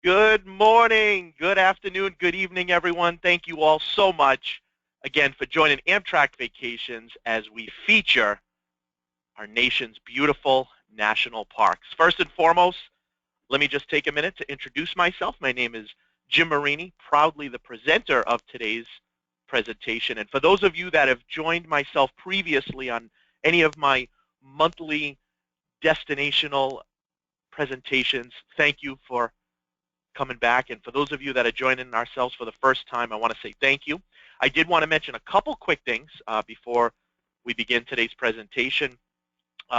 Good morning, good afternoon, good evening, everyone. Thank you all so much again for joining Amtrak Vacations as we feature our nation's beautiful national parks. First and foremost, let me just take a minute to introduce myself. My name is Jim Marini, proudly the presenter of today's presentation. And for those of you that have joined myself previously on any of my monthly destinational presentations, thank you for coming back. And for those of you that are joining ourselves for the first time, I want to say thank you. I did want to mention a couple quick things before we begin today's presentation.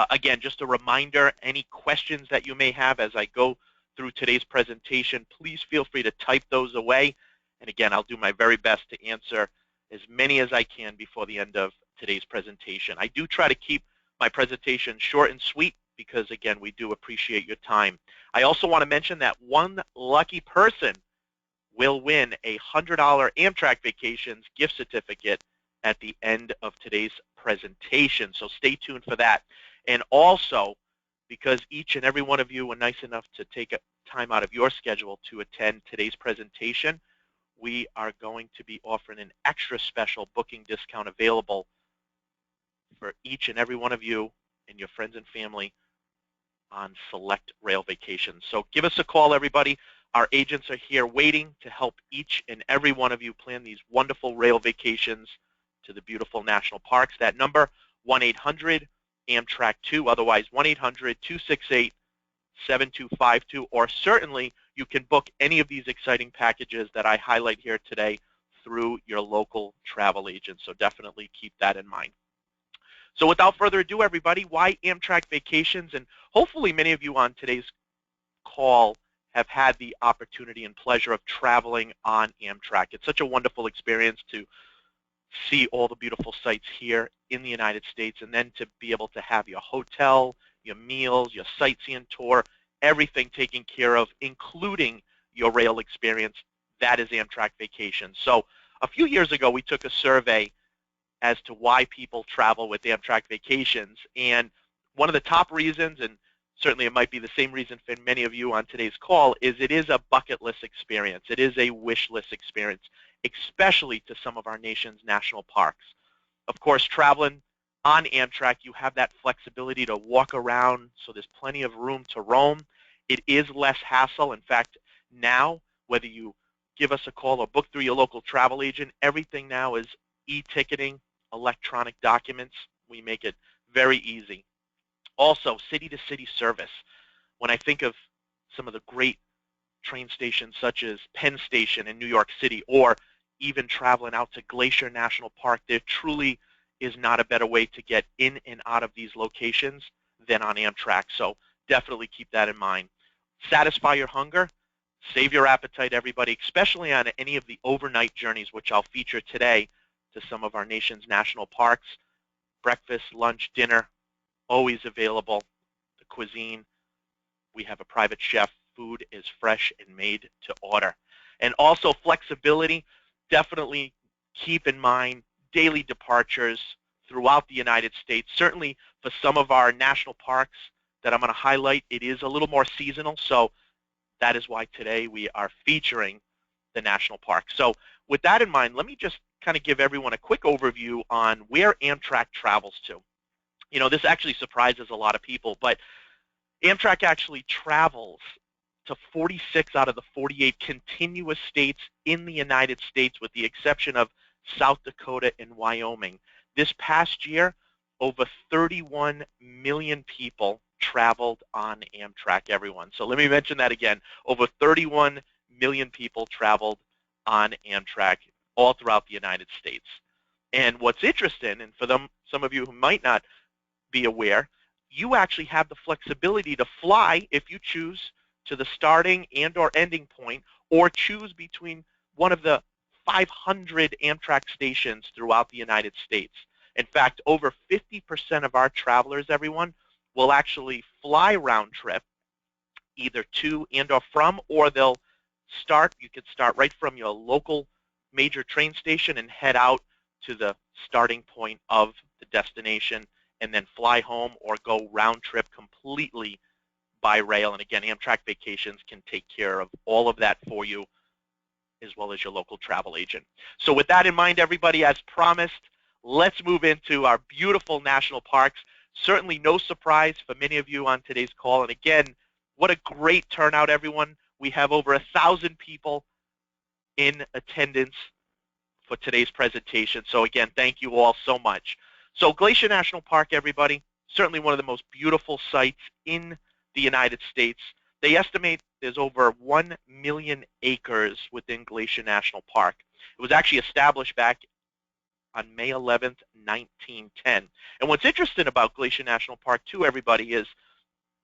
Again, just a reminder, any questions that you may have as I go through today's presentation, please feel free to type those away. And again, I'll do my very best to answer as many as I can before the end of today's presentation. I do try to keep my presentation short and sweet because, again, we do appreciate your time. I also want to mention that one lucky person will win a $100 Amtrak Vacations gift certificate at the end of today's presentation. So stay tuned for that. And also, because each and every one of you were nice enough to take a time out of your schedule to attend today's presentation, we are going to be offering an extra special booking discount available for each and every one of you and your friends and family on select rail vacations. So give us a call, everybody. Our agents are here waiting to help each and every one of you plan these wonderful rail vacations to the beautiful national parks. That number, 1-800-AMTRAK2, otherwise 1-800-268-7252, or certainly you can book any of these exciting packages that I highlight here today through your local travel agent. So definitely keep that in mind. So without further ado, everybody, why Amtrak Vacations? And hopefully many of you on today's call have had the opportunity and pleasure of traveling on Amtrak. It's such a wonderful experience to see all the beautiful sights here in the United States, and then to be able to have your hotel, your meals, your sightseeing tour, everything taken care of, including your rail experience. That is Amtrak Vacations. So a few years ago, we took a survey as to why people travel with Amtrak Vacations. And one of the top reasons, and certainly it might be the same reason for many of you on today's call, is it is a bucket list experience. It is a wish list experience, especially to some of our nation's national parks. Of course, traveling on Amtrak, you have that flexibility to walk around, so there's plenty of room to roam. It is less hassle. In fact, now, whether you give us a call or book through your local travel agent, everything now is e-ticketing, electronic documents. We make it very easy. Also, city-to-city service. When I think of some of the great train stations such as Penn Station in New York City, or even traveling out to Glacier National Park, there truly is not a better way to get in and out of these locations than on Amtrak. So definitely keep that in mind. Satisfy your hunger, save your appetite, everybody, especially on any of the overnight journeys, which I'll feature today to some of our nation's national parks. Breakfast, lunch, dinner, always available. The cuisine, we have a private chef. Food is fresh and made to order. And also flexibility, definitely keep in mind daily departures throughout the United States. Certainly for some of our national parks that I'm going to highlight, it is a little more seasonal. So that is why today we are featuring the national park. So with that in mind, let me just kind of give everyone a quick overview on where Amtrak travels to. You know, this actually surprises a lot of people, but Amtrak actually travels to 46 out of the 48 continuous states in the United States, with the exception of South Dakota and Wyoming. This past year, over 31 million people traveled on Amtrak, everyone. So let me mention that again. Over 31 million people traveled on Amtrak all throughout the United States. And what's interesting, and for some of you who might not be aware, you actually have the flexibility to fly if you choose to the starting and or ending point, or choose between one of the 500 Amtrak stations throughout the United States. In fact, over 50% of our travelers, everyone, will actually fly round trip either to and or from, or they'll start, you could start right from your local major train station and head out to the starting point of the destination and then fly home, or go round trip completely by rail. And again, Amtrak Vacations can take care of all of that for you, as well as your local travel agent. So with that in mind, everybody, as promised, let's move into our beautiful national parks. Certainly no surprise for many of you on today's call. And again, what a great turnout, everyone. We have over 1,000 people in attendance for today's presentation. So again, thank you all so much. So Glacier National Park, everybody, certainly one of the most beautiful sites in the United States. They estimate there's over 1 million acres within Glacier National Park. It was actually established back on May 11th, 1910. And what's interesting about Glacier National Park, too, everybody, is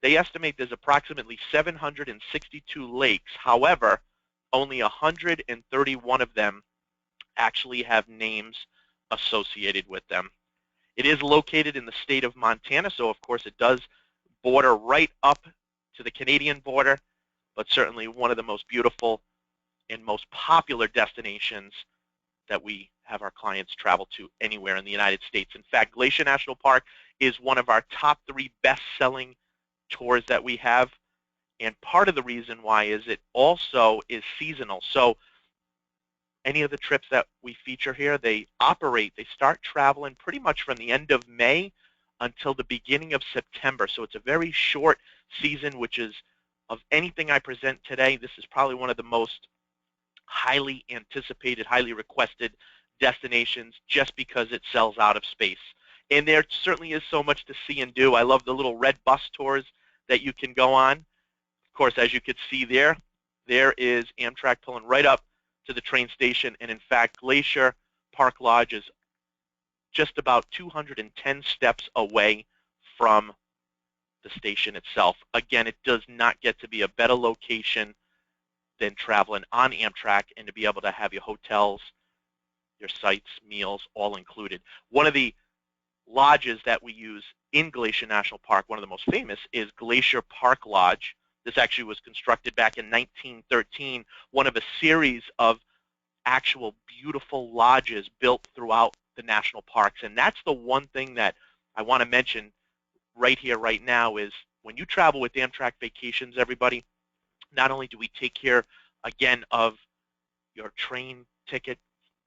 they estimate there's approximately 762 lakes. However, only 131 of them actually have names associated with them. It is located in the state of Montana, so of course it does border right up to the Canadian border, but certainly one of the most beautiful and most popular destinations that we have our clients travel to anywhere in the United States. In fact, Glacier National Park is one of our top 3 best-selling tours that we have, and part of the reason why is it also is seasonal. So any of the trips that we feature here, they start traveling pretty much from the end of May until the beginning of September. So it's a very short season, which is, of anything I present today, this is probably one of the most highly anticipated, highly requested destinations, just because it sells out of space. And there certainly is so much to see and do. I love the little red bus tours that you can go on. Of course, as you could see there is Amtrak pulling right up to the train station. And in fact, Glacier Park Lodge is just about 210 steps away from the station itself. Again, it does not get to be a better location than traveling on Amtrak, and to be able to have your hotels, your sites, meals, all included. One of the lodges that we use in Glacier National Park, one of the most famous, is Glacier Park Lodge. This actually was constructed back in 1913, one of a series of actual beautiful lodges built throughout the national parks. And that's the one thing that I want to mention right here, right now, is when you travel with Amtrak Vacations, everybody, not only do we take care, again, of your train ticket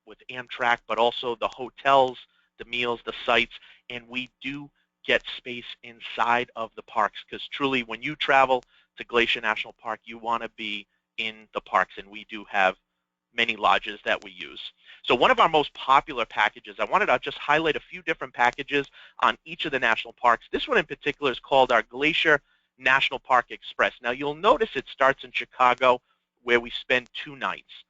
with Amtrak, but also the hotels, the meals, the sites, and we do get space inside of the parks, because truly when you travel to Glacier National Park, you want to be in the parks, and we do have many lodges that we use. So one of our most popular packages, I wanted to just highlight a few different packages on each of the national parks. This one in particular is called our Glacier National Park Express. Now you'll notice it starts in Chicago, where we spend 2 nights.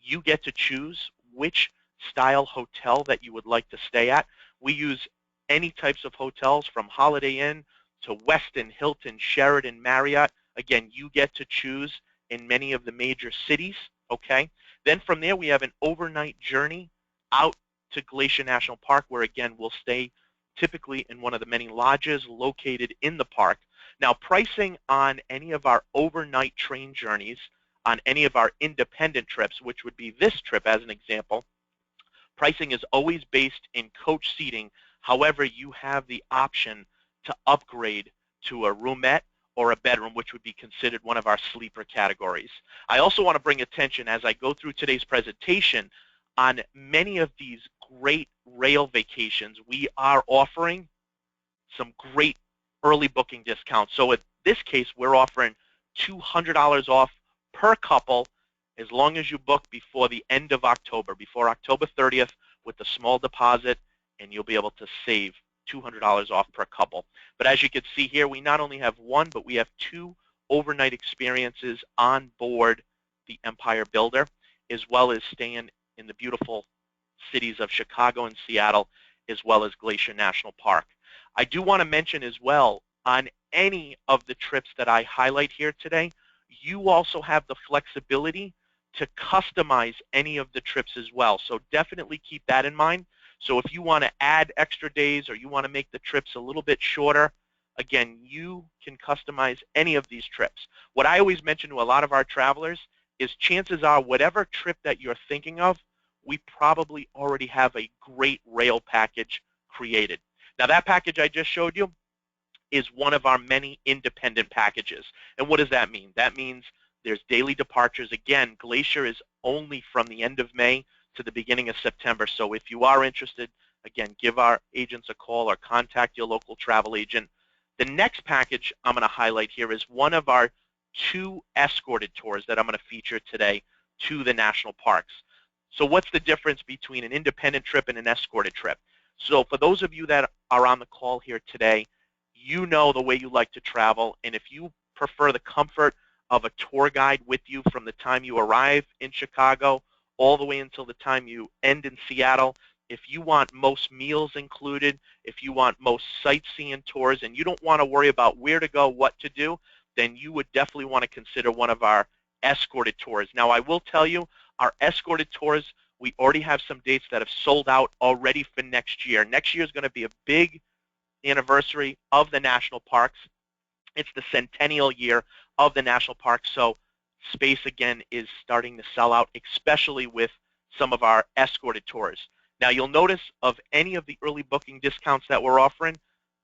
You get to choose which style hotel that you would like to stay at. We use any types of hotels, from Holiday Inn to Westin, Hilton, Sheraton, Marriott. Again, you get to choose in many of the major cities, okay? Then from there, we have an overnight journey out to Glacier National Park, where again, we'll stay typically in one of the many lodges located in the park. Now, pricing on any of our overnight train journeys, on any of our independent trips, which would be this trip as an example, pricing is always based in coach seating. However, you have the option to upgrade to a roomette or a bedroom, which would be considered one of our sleeper categories. I also want to bring attention, as I go through today's presentation, on many of these great rail vacations, we are offering some great early booking discounts. So in this case, we're offering $200 off per couple as long as you book before the end of October, before October 30th, with a small deposit, and you'll be able to save $200 off per couple. But as you can see here, we not only have one, but we have 2 overnight experiences on board the Empire Builder, as well as staying in the beautiful cities of Chicago and Seattle, as well as Glacier National Park. I do want to mention as well, on any of the trips that I highlight here today, you also have the flexibility to customize any of the trips as well. So definitely keep that in mind. So if you want to add extra days, or you want to make the trips a little bit shorter, again, you can customize any of these trips. What I always mention to a lot of our travelers is, chances are whatever trip that you're thinking of, we probably already have a great rail package created. Now that package I just showed you is one of our many independent packages. And what does that mean? That means there's daily departures. Again, Glacier is only from the end of May to the beginning of September. So if you are interested, again, give our agents a call or contact your local travel agent. The next package I'm going to highlight here is one of our 2 escorted tours that I'm going to feature today to the national parks. So what's the difference between an independent trip and an escorted trip? So for those of you that are on the call here today, you know the way you like to travel, and if you prefer the comfort of a tour guide with you from the time you arrive in Chicago all the way until the time you end in Seattle, if you want most meals included, if you want most sightseeing tours, and you don't want to worry about where to go, what to do, then you would definitely want to consider one of our escorted tours. Now, I will tell you, our escorted tours, we already have some dates that have sold out already for next year. Next year is going to be a big anniversary of the national parks. It's the centennial year of the national parks, so space again is starting to sell out, especially with some of our escorted tours. Now, you'll notice of any of the early booking discounts that we're offering,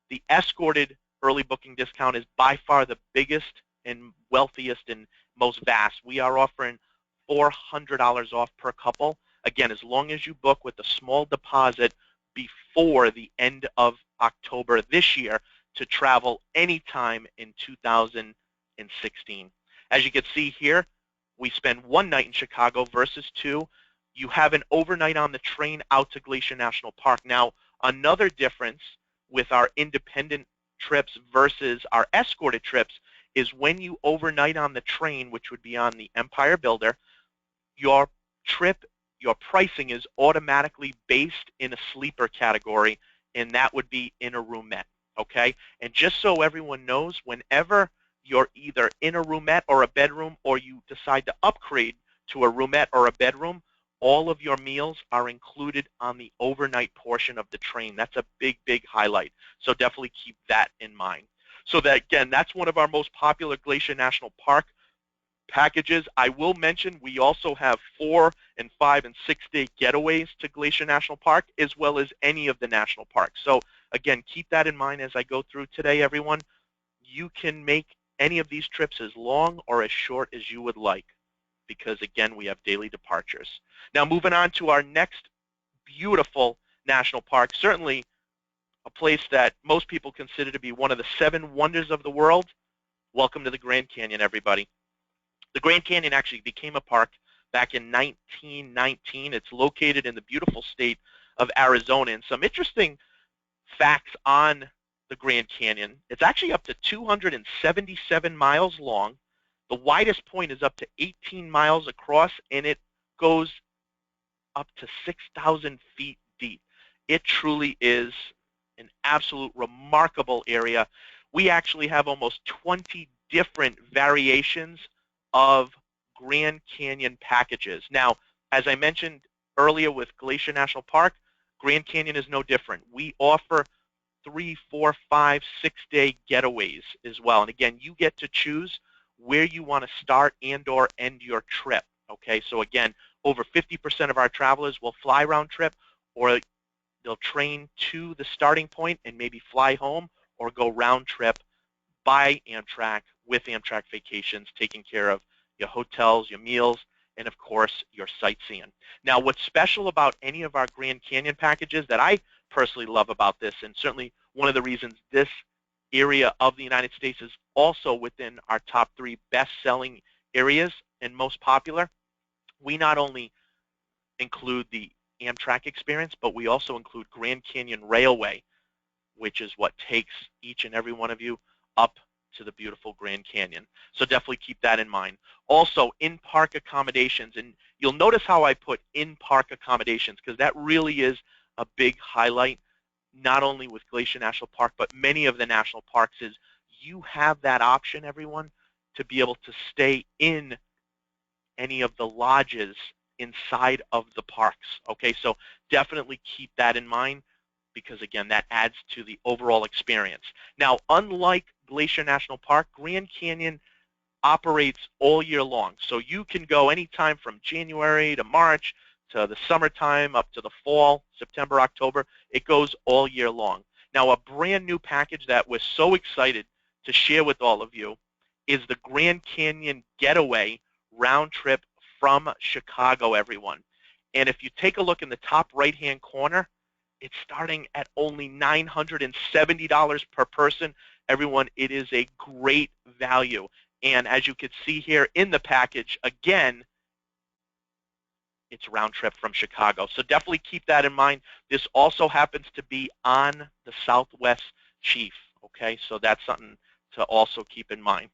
the escorted early booking discount is by far the biggest and wealthiest and most vast. We are offering $400 off per couple. Again, as long as you book with a small deposit before the end of October this year to travel anytime in 2016. As you can see here, we spend 1 night in Chicago versus 2. You have an overnight on the train out to Glacier National Park. Now, another difference with our independent trips versus our escorted trips is when you overnight on the train, which would be on the Empire Builder, your trip, your pricing is automatically based in a sleeper category, and that would be in a roomette, okay? And just so everyone knows, whenever you're either in a roomette or a bedroom, or you decide to upgrade to a roomette or a bedroom, all of your meals are included on the overnight portion of the train. That's a big, big highlight. So definitely keep that in mind. So that, again, that's one of our most popular Glacier National Park packages. I will mention we also have 4 and 5 and 6 day getaways to Glacier National Park, as well as any of the national parks. So again, keep that in mind as I go through today, everyone. You can make any of these trips as long or as short as you would like, because again, we have daily departures. Now, moving on to our next beautiful national park, certainly a place that most people consider to be one of the 7 wonders of the world. Welcome to the Grand Canyon, everybody. The Grand Canyon actually became a park back in 1919. It's located in the beautiful state of Arizona. And some interesting facts on the Grand Canyon: it's actually up to 277 miles long. The widest point is up to 18 miles across, and it goes up to 6,000 feet deep. It truly is an absolute remarkable area. We actually have almost 20 different variations of Grand Canyon packages. Now, as I mentioned earlier with Glacier National Park, Grand Canyon is no different. We offer 3, 4, 5, 6 day getaways as well. And again, you get to choose where you want to start and or end your trip. Okay, so again, over 50% of our travelers will fly round trip, or they'll train to the starting point and maybe fly home, or go round trip by Amtrak with Amtrak Vacations, taking care of your hotels, your meals, and of course your sightseeing. Now, what's special about any of our Grand Canyon packages that I personally love about this, and certainly one of the reasons this area of the United States is also within our top 3 best-selling areas and most popular, we not only include the Amtrak experience, but we also include Grand Canyon Railway, which is what takes each and every one of you up to the beautiful Grand Canyon. So definitely keep that in mind. Also, in-park accommodations, and you'll notice how I put in-park accommodations, because that really is a big highlight, not only with Glacier National Park, but many of the national parks, is you have that option, everyone, to be able to stay in any of the lodges inside of the parks. Okay, so definitely keep that in mind, because again, that adds to the overall experience. Now, unlike Glacier National Park, Grand Canyon operates all year long. So you can go anytime from January to March to the summertime up to the fall, September, October. It goes all year long. Now, a brand new package that we're so excited to share with all of you is the Grand Canyon Getaway round trip from Chicago, everyone. And if you take a look in the top right-hand corner, it's starting at only $970 per person. Everyone, it is a great value. And as you can see here in the package, again, it's round trip from Chicago. So definitely keep that in mind. This also happens to be on the Southwest Chief, okay? So that's something to also keep in mind.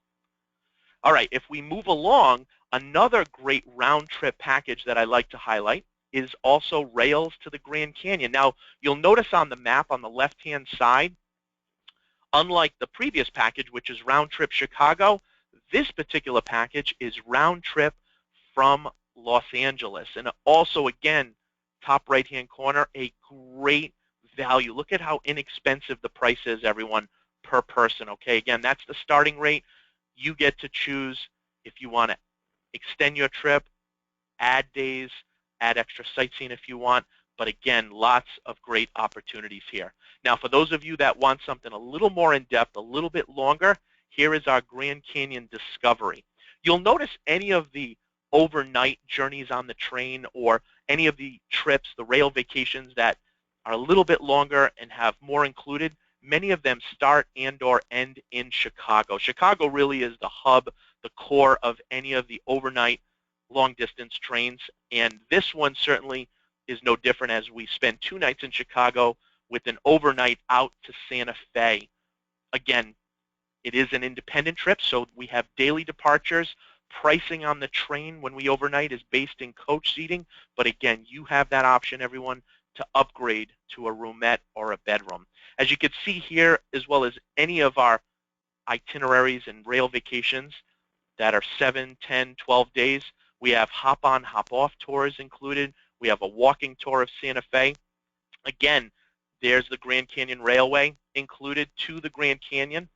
All right, if we move along, another great round trip package that I like to highlight is also Rails to the Grand Canyon. Now, you'll notice on the map on the left-hand side, unlike the previous package, which is round trip Chicago, this particular package is round trip from Los Angeles. And also, again, top right-hand corner, a great value. Look at how inexpensive the price is, everyone, per person. Okay, again, that's the starting rate. You get to choose if you want to extend your trip, add days, add extra sightseeing if you want. But again, lots of great opportunities here. Now, for those of you that want something a little more in-depth, a little bit longer, here is our Grand Canyon Discovery. You'll notice any of the overnight journeys on the train or any of the trips, the rail vacations that are a little bit longer and have more included, many of them start and or end in Chicago. Chicago really is the hub, the core of any of the overnight long-distance trains, and this one certainly is no different as we spend 2 nights in Chicago with an overnight out to Santa Fe. Again, it is an independent trip, so we have daily departures. Pricing on the train when we overnight is based in coach seating, but again, you have that option, everyone, to upgrade to a roomette or a bedroom. As you can see here, as well as any of our itineraries and rail vacations that are 7, 10, 12 days, we have hop-on, hop-off tours included. We have a walking tour of Santa Fe. Again, there's the Grand Canyon Railway included to the Grand Canyon,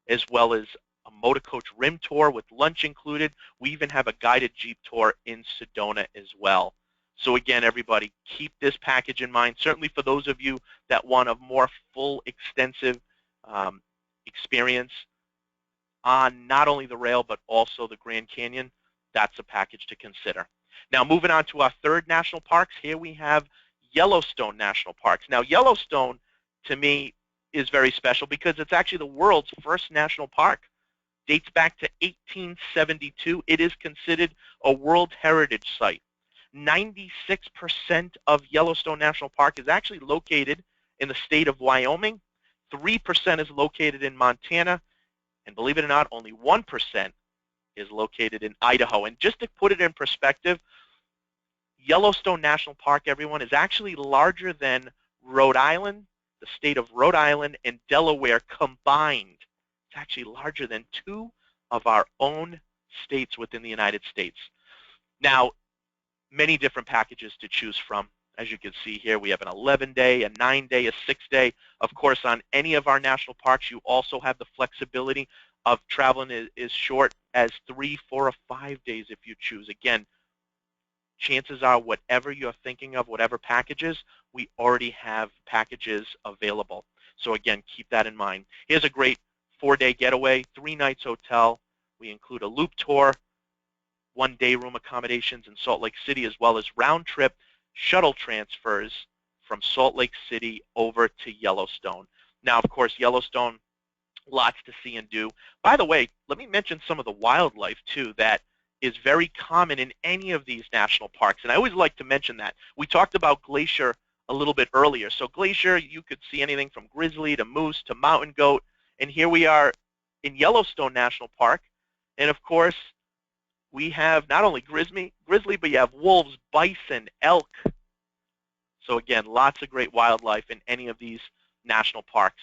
as well as a motor coach rim tour with lunch included. We even have a guided Jeep tour in Sedona as well. So again, everybody, keep this package in mind. Certainly for those of you that want a more full, extensive experience on not only the rail but also the Grand Canyon, that's a package to consider. Now, moving on to our third national parks, here we have Yellowstone National Parks. Now, Yellowstone, to me, is very special because it's actually the world's first national park. Dates back to 1872. It is considered a World Heritage Site. 96% of Yellowstone National Park is actually located in the state of Wyoming. 3% is located in Montana. And believe it or not, only 1% is located in Idaho. And just to put it in perspective, Yellowstone National Park, everyone, is actually larger than Rhode Island, the state of Rhode Island, and Delaware combined. It's actually larger than 2 of our own states within the United States. Now, many different packages to choose from. As you can see here, we have an 11-day, a 9-day, a 6-day. Of course, on any of our national parks, you also have the flexibility of traveling as short as 3, 4, or 5 days if you choose. Again, chances are whatever you're thinking of, whatever packages, we already have packages available. So again, keep that in mind. Here's a great 4-day getaway, 3 nights hotel. We include a loop tour, 1-day room accommodations in Salt Lake City, as well as round-trip shuttle transfers from Salt Lake City over to Yellowstone. Now, of course, Yellowstone, lots to see and do. By the way, let me mention some of the wildlife, too, that is very common in any of these national parks. And I always like to mention that. We talked about Glacier a little bit earlier. So Glacier, you could see anything from grizzly to moose to mountain goat. And here we are in Yellowstone National Park. And, of course, we have not only grizzly, but you have wolves, bison, elk. So again, lots of great wildlife in any of these national parks.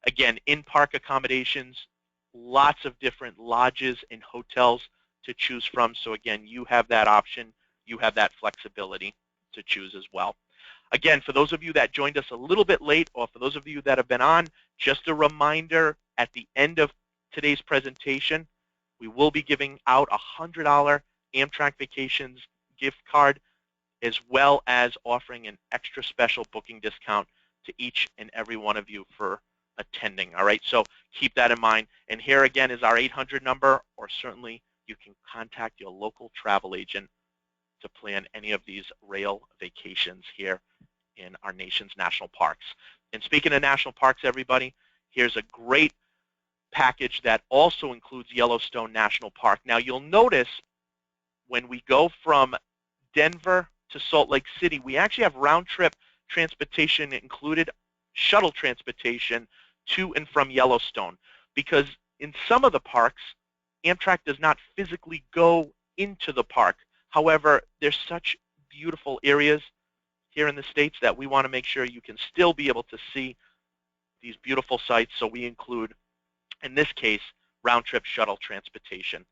Again, in-park accommodations, lots of different lodges and hotels to choose from. So again, you have that option. You have that flexibility to choose as well. Again, for those of you that joined us a little bit late, or for those of you that have been on, just a reminder, at the end of today's presentation, we will be giving out a $100 Amtrak Vacations gift card, as well as offering an extra special booking discount to each and every one of you for attending. All right, so keep that in mind. And here again is our 800 number, or certainly you can contact your local travel agent to plan any of these rail vacations here in our nation's national parks. And speaking of national parks, everybody, here's a great package that also includes Yellowstone National Park. Now, you'll notice when we go from Denver to Salt Lake City, we actually have round-trip transportation included, shuttle transportation to and from Yellowstone, because in some of the parks, Amtrak does not physically go into the park. However, there's such beautiful areas here in the States that we want to make sure you can still be able to see these beautiful sites, so we include, in this case, round-trip shuttle transportation.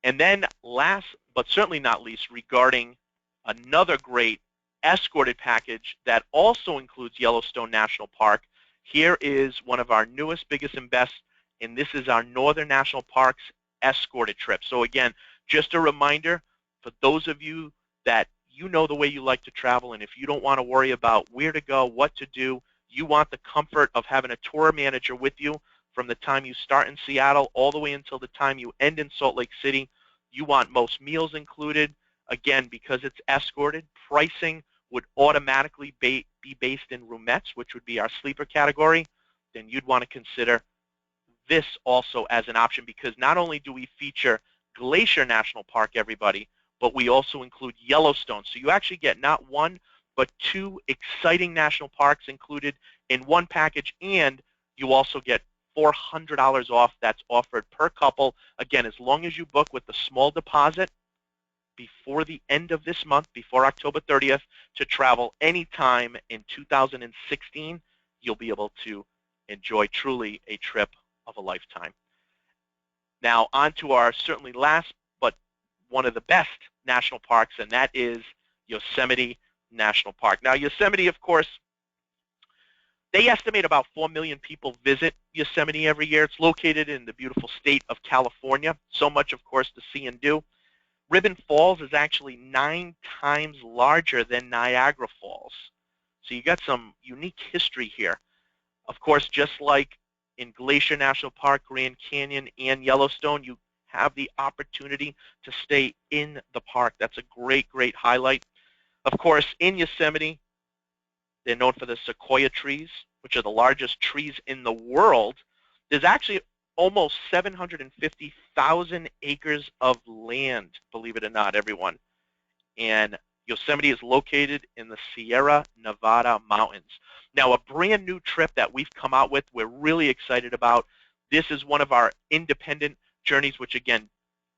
And then last, but certainly not least, regarding another great escorted package that also includes Yellowstone National Park, here is one of our newest, biggest, and best, and this is our Northern National Parks escorted trip. So again, just a reminder for those of you that you know the way you like to travel, and if you don't want to worry about where to go, what to do, you want the comfort of having a tour manager with you from the time you start in Seattle all the way until the time you end in Salt Lake City. You want most meals included. Again, because it's escorted, pricing would automatically be based in roomettes, which would be our sleeper category. Then you'd want to consider this also as an option, because not only do we feature Glacier National Park, everybody, but we also include Yellowstone. So you actually get not one, but two exciting national parks included in one package, and you also get $400 off that's offered per couple. Again, as long as you book with a small deposit before the end of this month, before October 30th, to travel anytime in 2016, you'll be able to enjoy truly a trip of a lifetime. Now, on to our certainly last, but one of the best national parks, and that is Yosemite National Park. Now, Yosemite, of course, they estimate about 4 million people visit Yosemite every year. It's located in the beautiful state of California. So much, of course, to see and do. Ribbon Falls is actually 9 times larger than Niagara Falls. So you got some unique history here. Of course, just like in Glacier National Park, Grand Canyon, and Yellowstone, you have the opportunity to stay in the park. That's a great, great highlight. Of course, in Yosemite, they're known for the sequoia trees, which are the largest trees in the world. There's actually almost 750,000 acres of land, believe it or not, everyone. And Yosemite is located in the Sierra Nevada mountains. Now, a brand new trip that we've come out with, we're really excited about. This is one of our independent journeys, which again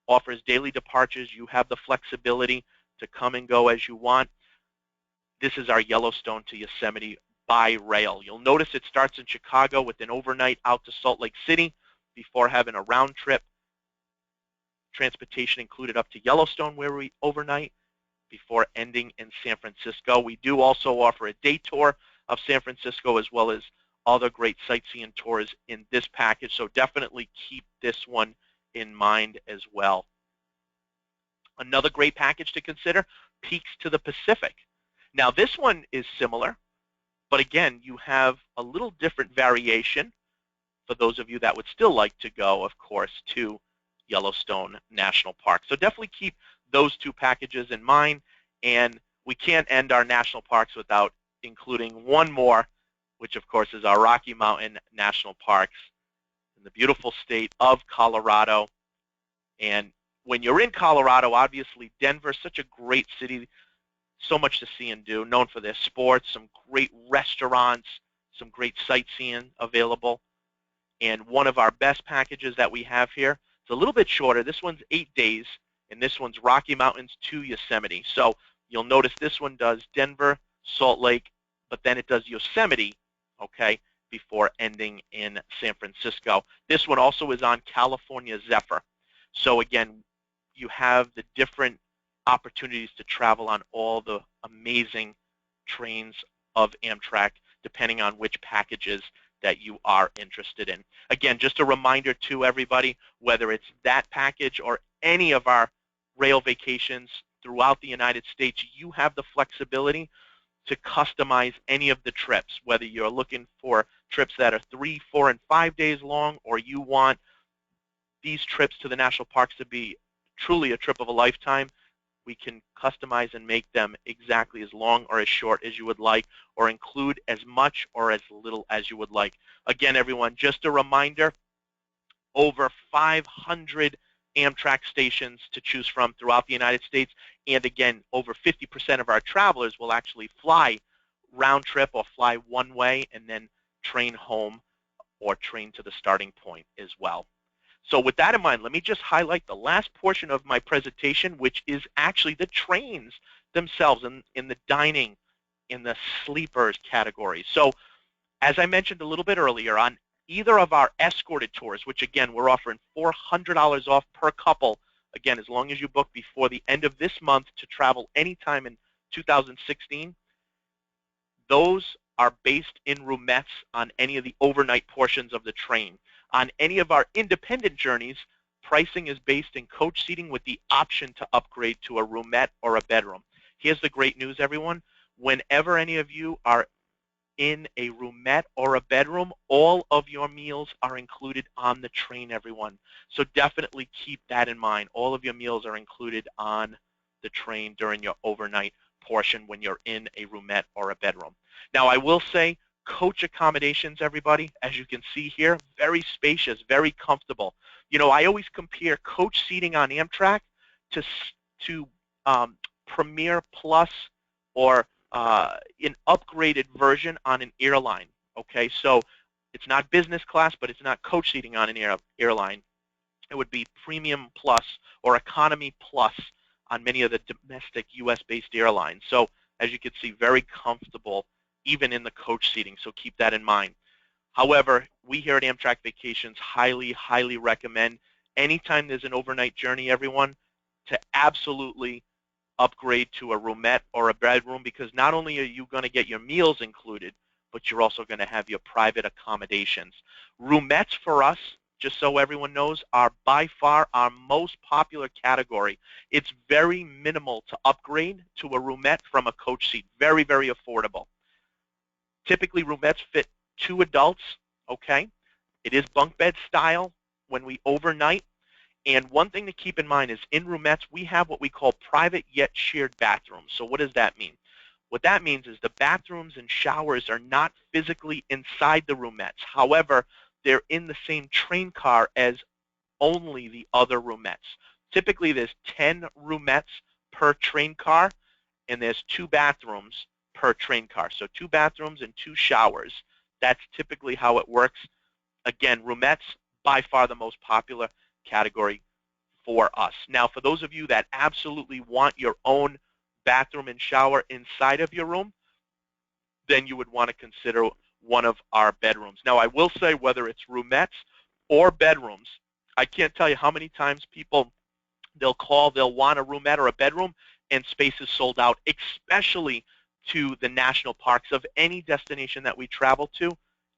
offers daily departures. You have the flexibility to come and go as you want. This is our Yellowstone to Yosemite by rail. You'll notice it starts in Chicago with an overnight out to Salt Lake City before having a round trip transportation included up to Yellowstone where we overnight before ending in San Francisco. We do also offer a day tour of San Francisco as well as other great sightseeing tours in this package, so definitely keep this one in mind as well. Another great package to consider, Peaks to the Pacific. Now this one is similar, but again, you have a little different variation for those of you that would still like to go, of course, to Yellowstone National Park. So definitely keep those two packages in mind, and we can't end our national parks without including one more, which of course is our Rocky Mountain National Parks in the beautiful state of Colorado. And when you're in Colorado, obviously Denver's such a great city, so much to see and do, known for their sports, some great restaurants, some great sightseeing available. And one of our best packages that we have here, it's a little bit shorter. This one's 8 days, and this one's Rocky Mountains to Yosemite. So you'll notice this one does Denver, Salt Lake, but then it does Yosemite, okay, before ending in San Francisco. This one also is on California Zephyr. So again, you have the different opportunities to travel on all the amazing trains of Amtrak, depending on which packages that you are interested in. Again, just a reminder to everybody, whether it's that package or any of our rail vacations throughout the United States, you have the flexibility to customize any of the trips, whether you're looking for trips that are 3, 4, and 5 days long, or you want these trips to the national parks to be truly a trip of a lifetime. We can customize and make them exactly as long or as short as you would like, or include as much or as little as you would like. Again, everyone, just a reminder, over 500 Amtrak stations to choose from throughout the United States. And again, over 50% of our travelers will actually fly round trip or fly one way and then train home or train to the starting point as well. So with that in mind, let me just highlight the last portion of my presentation, which is actually the trains themselves in the dining, in the sleepers category. So as I mentioned a little bit earlier, on either of our escorted tours, which again, we're offering $400 off per couple, again, as long as you book before the end of this month to travel anytime in 2016, those are based in roomettes on any of the overnight portions of the train. On any of our independent journeys, pricing is based in coach seating with the option to upgrade to a roomette or a bedroom. Here's the great news, everyone. Whenever any of you are in a roomette or a bedroom, all of your meals are included on the train, everyone. So definitely keep that in mind. All of your meals are included on the train during your overnight portion when you're in a roomette or a bedroom. Now, I will say, coach accommodations, everybody, as you can see here, very spacious, very comfortable. You know, I always compare coach seating on Amtrak to Premier Plus or an upgraded version on an airline. Okay, so it's not business class, but it's not coach seating on an airline. It would be Premium Plus or Economy Plus on many of the domestic U.S.-based airlines. So as you can see, very comfortable even in the coach seating, so keep that in mind. However, we here at Amtrak Vacations highly, highly recommend anytime there's an overnight journey, everyone, to absolutely upgrade to a roomette or a bedroom, because not only are you going to get your meals included, but you're also going to have your private accommodations. Roomettes for us, just so everyone knows, are by far our most popular category. It's very minimal to upgrade to a roomette from a coach seat. Very, very affordable. Typically, roomettes fit 2 adults, okay? It is bunk bed style when we overnight. And one thing to keep in mind is in roomettes, we have what we call private yet shared bathrooms. So what does that mean? What that means is the bathrooms and showers are not physically inside the roomettes. However, they're in the same train car as only the other roomettes. Typically, there's 10 roomettes per train car, and there's 2 bathrooms per train car. So 2 bathrooms and 2 showers. That's typically how it works. Again, roomettes, by far the most popular category for us. Now, for those of you that absolutely want your own bathroom and shower inside of your room, then you would want to consider one of our bedrooms. Now, I will say, whether it's roomettes or bedrooms, I can't tell you how many times people, they'll call, they'll want a roomette or a bedroom, and space is sold out, especially to the national parks of any destination that we travel to,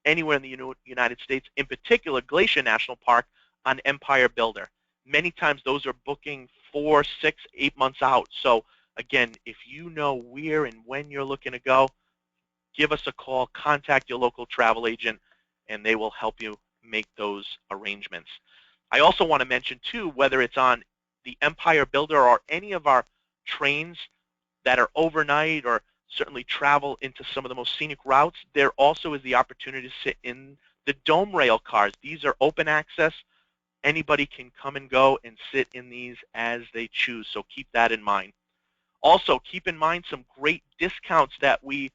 anywhere in the United States, in particular Glacier National Park on Empire Builder. Many times those are booking 4, 6, 8 months out. So again, if you know where and when you're looking to go, give us a call, contact your local travel agent, and they will help you make those arrangements. I also want to mention too, whether it's on the Empire Builder or any of our trains that are overnight or certainly travel into some of the most scenic routes, there also is the opportunity to sit in the dome rail cars. These are open access. Anybody can come and go and sit in these as they choose, so keep that in mind. Also, keep in mind some great discounts that we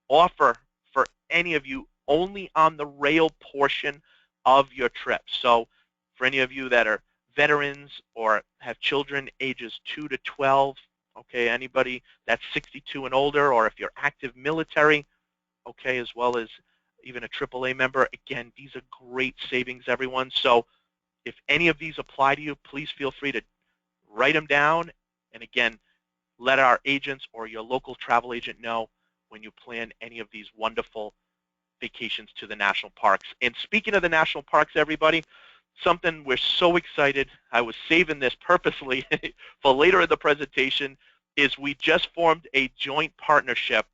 offer for any of you only on the rail portion of your trip. So for any of you that are veterans or have children ages 2 to 12, okay, anybody that's 62 and older, or if you're active military, okay, as well as even a AAA member, again, these are great savings, everyone. So if any of these apply to you, please feel free to write them down. And again, let our agents or your local travel agent know when you plan any of these wonderful vacations to the national parks. And speaking of the national parks, everybody, something we're so excited, I was saving this purposely for later in the presentation, is we just formed a joint partnership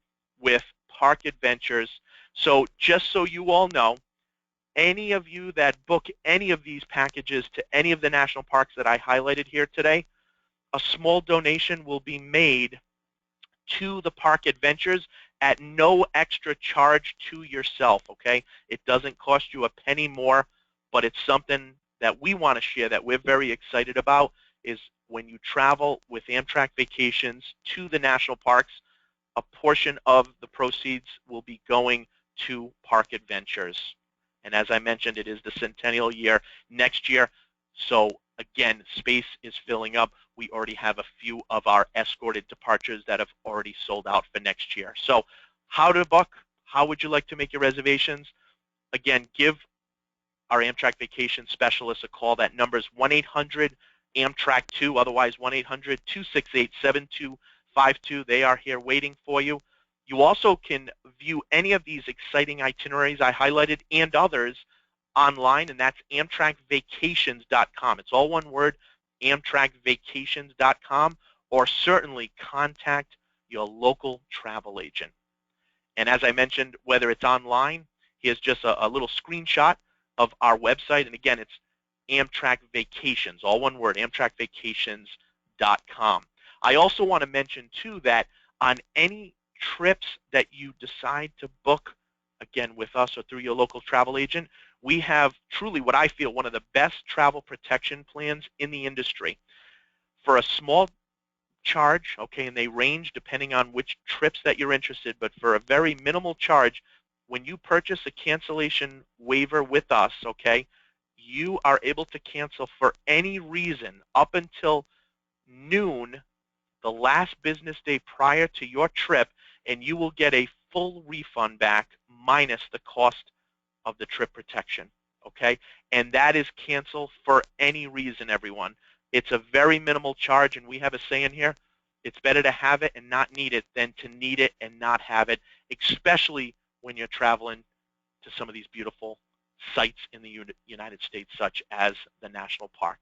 with Park Adventures. So just so you all know, any of you that book any of these packages to any of the national parks that I highlighted here today, a small donation will be made to the Park Adventures at no extra charge to yourself, okay? It doesn't cost you a penny more, but it's something that we want to share that we're very excited about is when you travel with Amtrak Vacations to the national parks, a portion of the proceeds will be going to Park Adventures. And as I mentioned, it is the centennial year next year. So again, space is filling up. We already have a few of our escorted departures that have already sold out for next year. So how to book? How would you like to make your reservations? Again, give our Amtrak Vacation Specialists a call. That number is 1-800-AMTRAK2, otherwise 1-800-268-7252. They are here waiting for you. You also can view any of these exciting itineraries I highlighted and others online, and that's AmtrakVacations.com. It's all one word, AmtrakVacations.com, or certainly contact your local travel agent. And as I mentioned, whether it's online, here's just a little screenshot of our website. And again, it's Amtrak Vacations, all one word, AmtrakVacations.com. I also want to mention, too, that on any trips that you decide to book, again, with us or through your local travel agent, we have truly what I feel one of the best travel protection plans in the industry. For a small charge, okay, and they range depending on which trips that you're interested, but for a very minimal charge, when you purchase a cancellation waiver with us, okay, you are able to cancel for any reason up until noon the last business day prior to your trip, and you will get a full refund back minus the cost of the trip protection, okay? And that is cancel for any reason, everyone. It's a very minimal charge, and we have a saying here, it's better to have it and not need it than to need it and not have it, especially when you're traveling to some of these beautiful sites in the United States, such as the national park.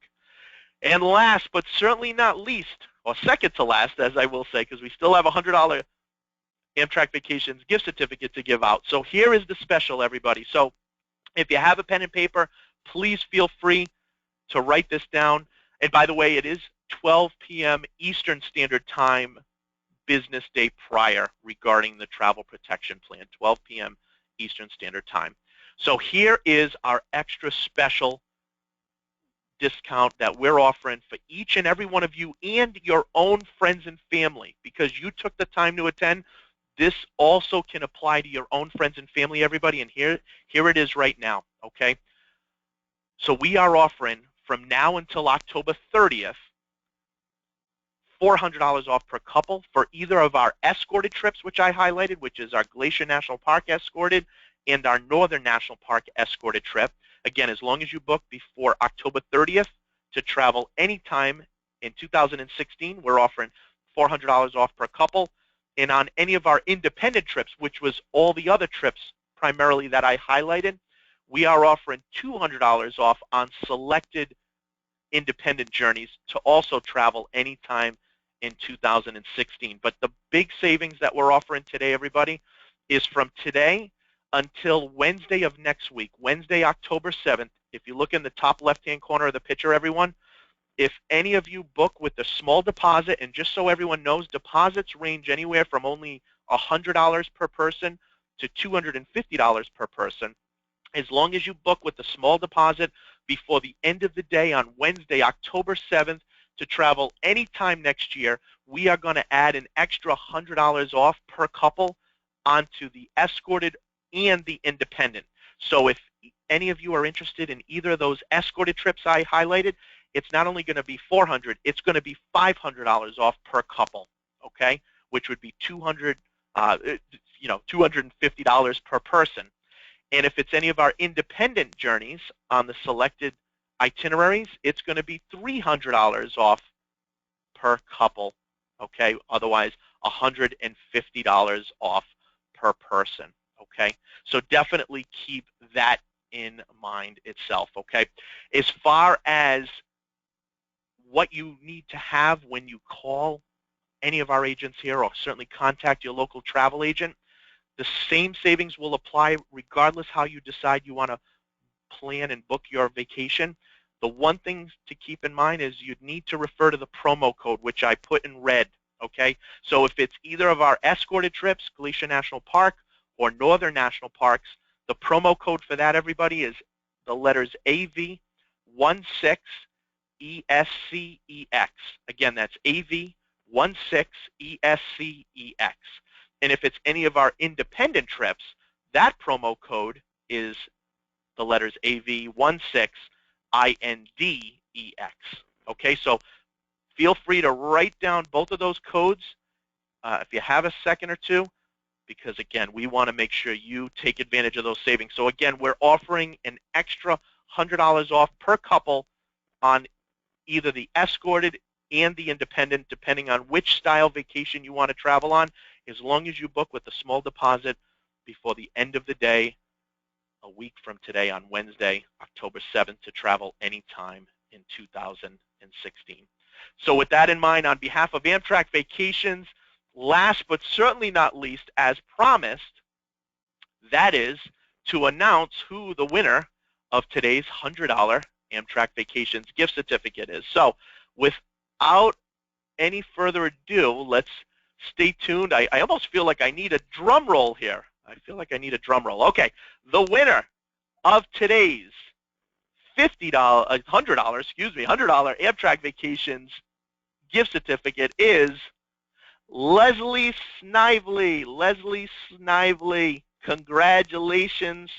And last but certainly not least, or second to last, as I will say, because we still have a $100 Amtrak Vacations gift certificate to give out. So here is the special, everybody. So if you have a pen and paper, please feel free to write this down. And by the way, it is 12 p.m. Eastern Standard Time business day prior regarding the travel protection plan, 12 p.m. Eastern Standard Time. So here is our extra special discount that we're offering for each and every one of you and your own friends and family. Because you took the time to attend, this also can apply to your own friends and family, everybody, and here it is right now, okay? So we are offering from now until October 30th, $400 off per couple for either of our escorted trips, which I highlighted, which is our Glacier National Park escorted and our Northern National Park escorted trip. Again, as long as you book before October 30th to travel anytime in 2016, we're offering $400 off per couple. And on any of our independent trips, which was all the other trips primarily that I highlighted, we are offering $200 off on selected independent journeys to also travel anytime in 2016. But the big savings that we're offering today, everybody, is from today until Wednesday of next week, Wednesday, October 7th. If you look in the top left-hand corner of the picture, everyone, if any of you book with a small deposit, and just so everyone knows, deposits range anywhere from only $100 per person to $250 per person. As long as you book with a small deposit before the end of the day on Wednesday, October 7th, to travel anytime next year, we are going to add an extra $100 off per couple onto the escorted and the independent. So if any of you are interested in either of those escorted trips I highlighted, it's not only going to be $400, it's going to be $500 off per couple, okay? Which would be $250 per person. And if it's any of our independent journeys on the selected itineraries, it's going to be $300 off per couple, okay? Otherwise, $150 off per person, okay? So definitely keep that in mind itself, okay? As far as what you need to have when you call any of our agents here, or certainly contact your local travel agent, The same savings will apply regardless how you decide you want to plan and book your vacation. The one thing to keep in mind is you'd need to refer to the promo code, which I put in red, okay? So if it's either of our escorted trips, Glacier National Park or Northern National Parks, the promo code for that, everybody, is the letters AV16ESCEX. Again, that's AV16ESCEX. And if it's any of our independent trips, that promo code is the letters AV16INDEX. Okay, so feel free to write down both of those codes if you have a second or two, because again, we want to make sure you take advantage of those savings. So again, we're offering an extra $100 off per couple on either the escorted and the independent, depending on which style vacation you want to travel on, as long as you book with a small deposit before the end of the day, a week from today on Wednesday, October 7th, to travel anytime in 2016. So with that in mind, on behalf of Amtrak Vacations, last but certainly not least, as promised, that is to announce who the winner of today's $100 Amtrak Vacations gift certificate is. So without any further ado, let's stay tuned. I almost feel like I need a drum roll here. I feel like I need a drum roll. Okay, the winner of today's $100 Amtrak Vacations gift certificate is Leslie Snively. Leslie Snively, congratulations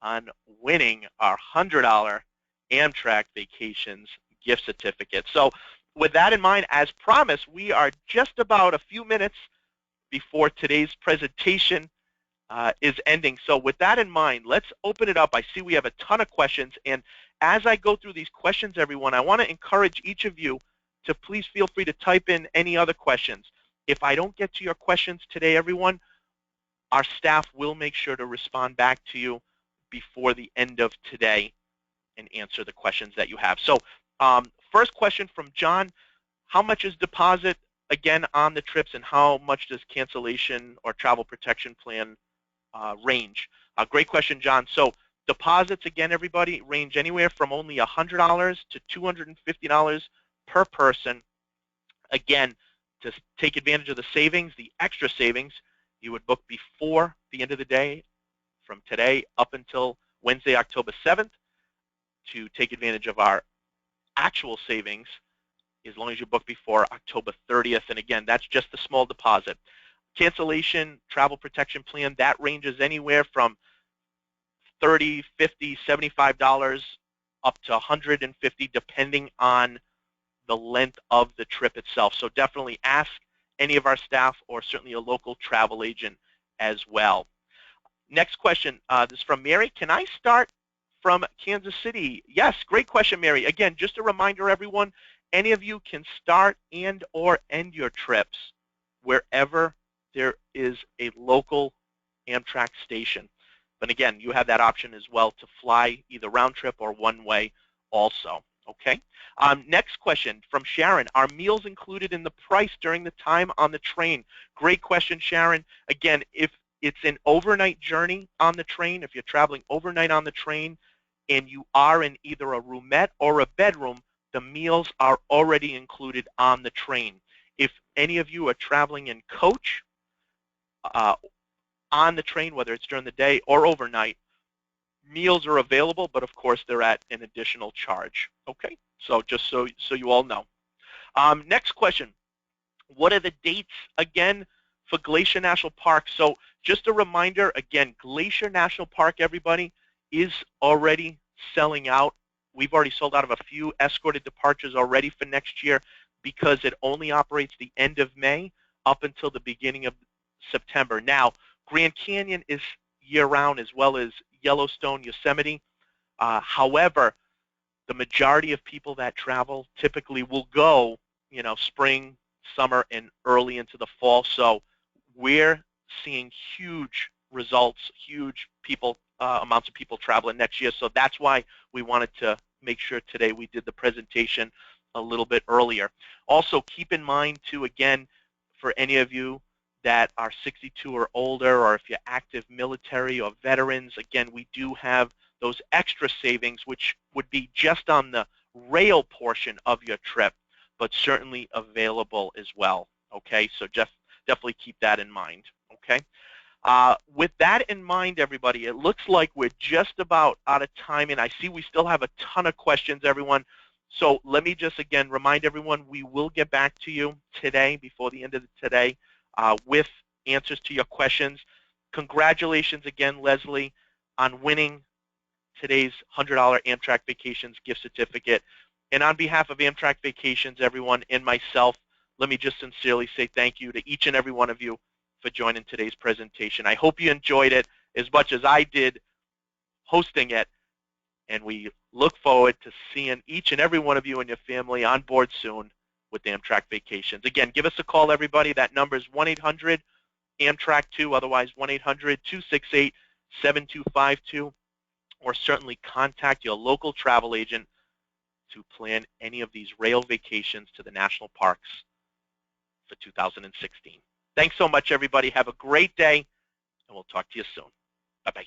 on winning our $100 Amtrak Vacations gift certificate. So with that in mind, as promised, we are just about a few minutes before today's presentation is ending. So with that in mind, let's open it up. I see we have a ton of questions, and as I go through these questions, everyone, I want to encourage each of you to please feel free to type in any other questions. If I don't get to your questions today, everyone, our staff will make sure to respond back to you before the end of today and answer the questions that you have. So first question from John: how much is deposit, again, on the trips, and how much does cancellation or travel protection plan range? Great question, John. So deposits, again, everybody, range anywhere from only $100 to $250 per person. Again, to take advantage of the savings, the extra savings, you would book before the end of the day from today up until Wednesday, October 7th. To take advantage of our actual savings, as long as you book before October 30th. And again, that's just a small deposit. Cancellation travel protection plan, that ranges anywhere from $30, $50, $75 up to $150, depending on the length of the trip itself. So definitely ask any of our staff or certainly a local travel agent as well. Next question, this is from Mary. Can I start from Kansas City? Yes, great question, Mary. Again, just a reminder, everyone, any of you can start and or end your trips wherever there is a local Amtrak station. But again, you have that option as well to fly either round trip or one way also. Okay. Next question from Sharon. Are meals included in the price during the time on the train? Great question, Sharon. Again, if it's an overnight journey on the train, if you're traveling overnight on the train and you are in either a roomette or a bedroom, the meals are already included on the train. If any of you are traveling in coach on the train, whether it's during the day or overnight, meals are available, but of course they're at an additional charge. Okay, so just so you all know. Next question, what are the dates again for Glacier National Park? So just a reminder, again, Glacier National Park, everybody, is already selling out. We've already sold out of a few escorted departures already for next year because it only operates the end of May up until the beginning of September. Now, Grand Canyon is year-round, as well as Yellowstone, Yosemite. However, the majority of people that travel typically will go, spring, summer, and early into the fall. So we're seeing huge results, huge amounts of people traveling next year. So that's why we wanted to make sure today we did the presentation a little bit earlier. Also, keep in mind, too, again, for any of you that are 62 or older, or if you're active military or veterans, again, we do have those extra savings, which would be just on the rail portion of your trip, but certainly available as well. Okay, so definitely keep that in mind. Okay. With that in mind, everybody, it looks like we're just about out of time, and I see we still have a ton of questions, everyone. So let me just, again, remind everyone we will get back to you today, before the end of today, with answers to your questions. Congratulations again, Leslie, on winning today's $100 Amtrak Vacations gift certificate. And on behalf of Amtrak Vacations, everyone, and myself, let me just sincerely say thank you to each and every one of you for joining today's presentation. I hope you enjoyed it as much as I did hosting it, and we look forward to seeing each and every one of you and your family on board soon with Amtrak Vacations. Again, give us a call, everybody. That number is 1-800-AMTRAK2, otherwise 1-800-268-7252, or certainly contact your local travel agent to plan any of these rail vacations to the national parks for 2016. Thanks so much, everybody. Have a great day, and we'll talk to you soon. Bye-bye.